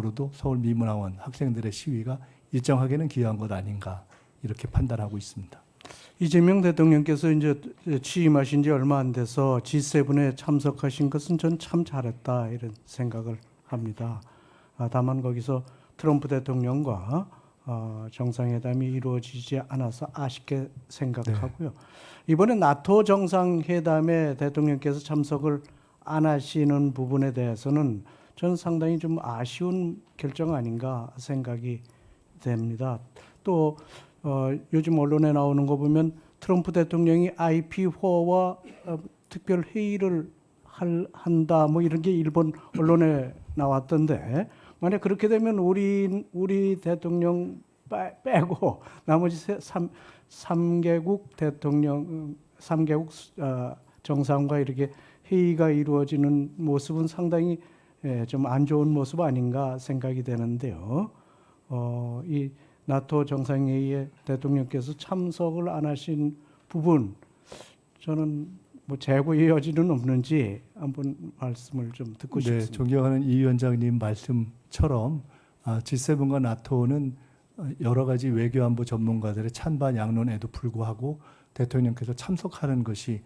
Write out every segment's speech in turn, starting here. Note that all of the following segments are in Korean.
개인적으로도 서울 미문학원 학생들의 시위가 일정하게는 기여한 것 아닌가 이렇게 판단하고 있습니다. 이재명 대통령께서 이제 취임하신 지 얼마 안 돼서 G7에 참석하신 것은 전 참 잘했다 이런 생각을 합니다. 다만 거기서 트럼프 대통령과 정상회담이 이루어지지 않아서 아쉽게 생각하고요. 이번에 나토 정상회담에 대통령께서 참석을 안 하시는 부분에 대해서는 저는 상당히 좀 아쉬운 결정 아닌가 생각이 됩니다. 또 요즘 언론에 나오는 거 보면 트럼프 대통령이 IP호와 특별 회의를 한다 뭐 이런 게 일본 언론에 나왔던데 만약 그렇게 되면 우리 대통령 빼고 나머지 3개국 대통령 3개국 정상과 이렇게 회의가 이루어지는 모습은 상당히 좀 안 좋은 모습 아닌가 생각이 되는데요. 이 나토 정상회의에 대통령께서 참석을 안 하신 부분 저는 뭐 재고의 여지는 없는지 한번 말씀을 좀 듣고 싶습니다. 존경하는 이 위원장님 말씀처럼 G7과 나토는 여러 가지 외교안보 전문가들의 찬반 양론에도 불구하고 대통령께서 참석하는 것이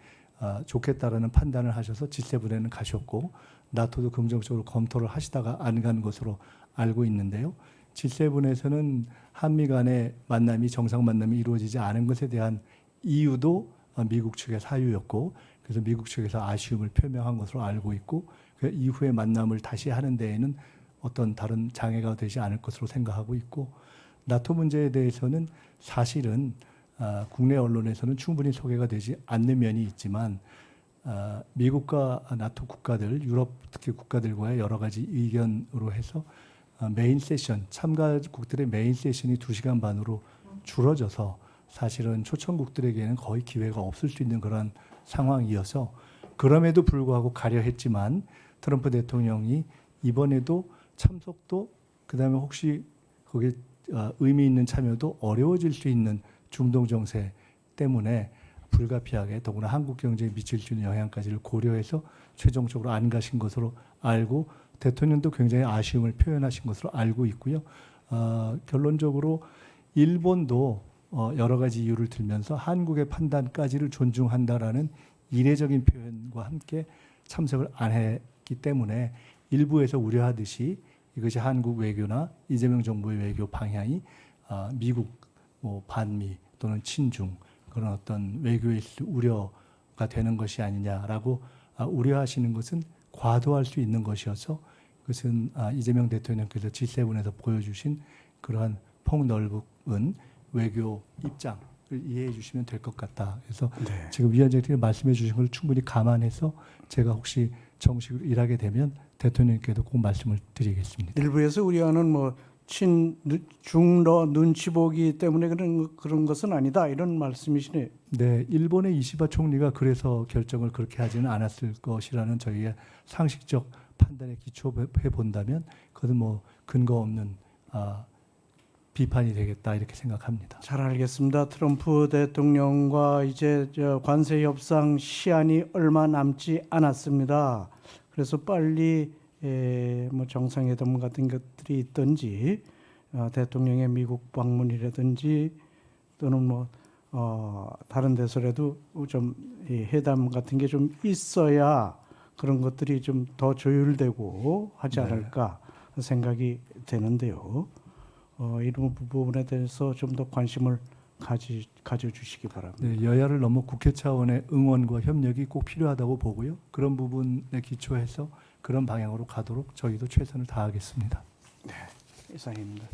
좋겠다라는 판단을 하셔서 G7에는 가셨고 나토도 긍정적으로 검토를 하시다가 안 간 것으로 알고 있는데요. G7에서는 한미 간의 만남이 정상 만남이 이루어지지 않은 것에 대한 이유도 미국 측의 사유였고 그래서 미국 측에서 아쉬움을 표명한 것으로 알고 있고 그 이후에 만남을 다시 하는 데에는 어떤 다른 장애가 되지 않을 것으로 생각하고 있고 나토 문제에 대해서는 사실은 국내 언론에서는 충분히 소개가 되지 않는 면이 있지만 미국과 나토 국가들, 유럽 특히 국가들과의 여러 가지 의견으로 해서 메인 세션, 참가국들의 메인 세션이 2시간 반으로 줄어져서 사실은 초청국들에게는 거의 기회가 없을 수 있는 그런 상황이어서 그럼에도 불구하고 가려 했지만 트럼프 대통령이 이번에도 참석도 그다음에 혹시 거기에 의미 있는 참여도 어려워질 수 있는 중동 정세 때문에 불가피하게 더구나 한국 경제에 미칠 수 있는 영향까지를 고려해서 최종적으로 안 가신 것으로 알고 대통령도 굉장히 아쉬움을 표현하신 것으로 알고 있고요. 결론적으로 일본도 여러 가지 이유를 들면서 한국의 판단까지를 존중한다라는 이례적인 표현과 함께 참석을 안 했기 때문에 일부에서 우려하듯이 이것이 한국 외교나 이재명 정부의 외교 방향이 미국, 반미 또는 친중 그런 어떤 외교에 있을 우려가 되는 것이 아니냐라고 우려하시는 것은 과도할 수 있는 것이어서 그것은 이재명 대통령께서 G7에서 보여주신 그러한 폭넓은 외교 입장을 이해해 주시면 될 것 같다. 그래서 지금 위원장님이 말씀해 주신 걸 충분히 감안해서 제가 혹시 정식으로 일하게 되면 대통령께도 꼭 말씀을 드리겠습니다. 일부에서 우려하는 뭐 중러 눈치 보기 때문에 그런 것은 아니다 이런 말씀이시네요. 네, 일본의 이시바 총리가 그래서 결정을 그렇게 하지는 않았을 것이라는 저희의 상식적 판단에 기초해 본다면 그것은 뭐 근거 없는 비판이 되겠다 이렇게 생각합니다. 잘 알겠습니다. 트럼프 대통령과 이제 관세 협상 시한이 얼마 남지 않았습니다. 그래서 빨리 뭐 정상회담 같은 것들이 있든지 대통령의 미국 방문이라든지 또는 뭐 다른 데서라도 좀 회담 같은 게 좀 있어야 그런 것들이 좀 더 조율되고 하지 않을까 생각이 되는데요. 이런 부분에 대해서 좀 더 관심을 가져주시기 바랍니다. 네, 여야를 넘어 국회 차원의 응원과 협력이 꼭 필요하다고 보고요. 그런 부분에 기초해서 그런 방향으로 가도록 저희도 최선을 다하겠습니다. 네, 이상입니다.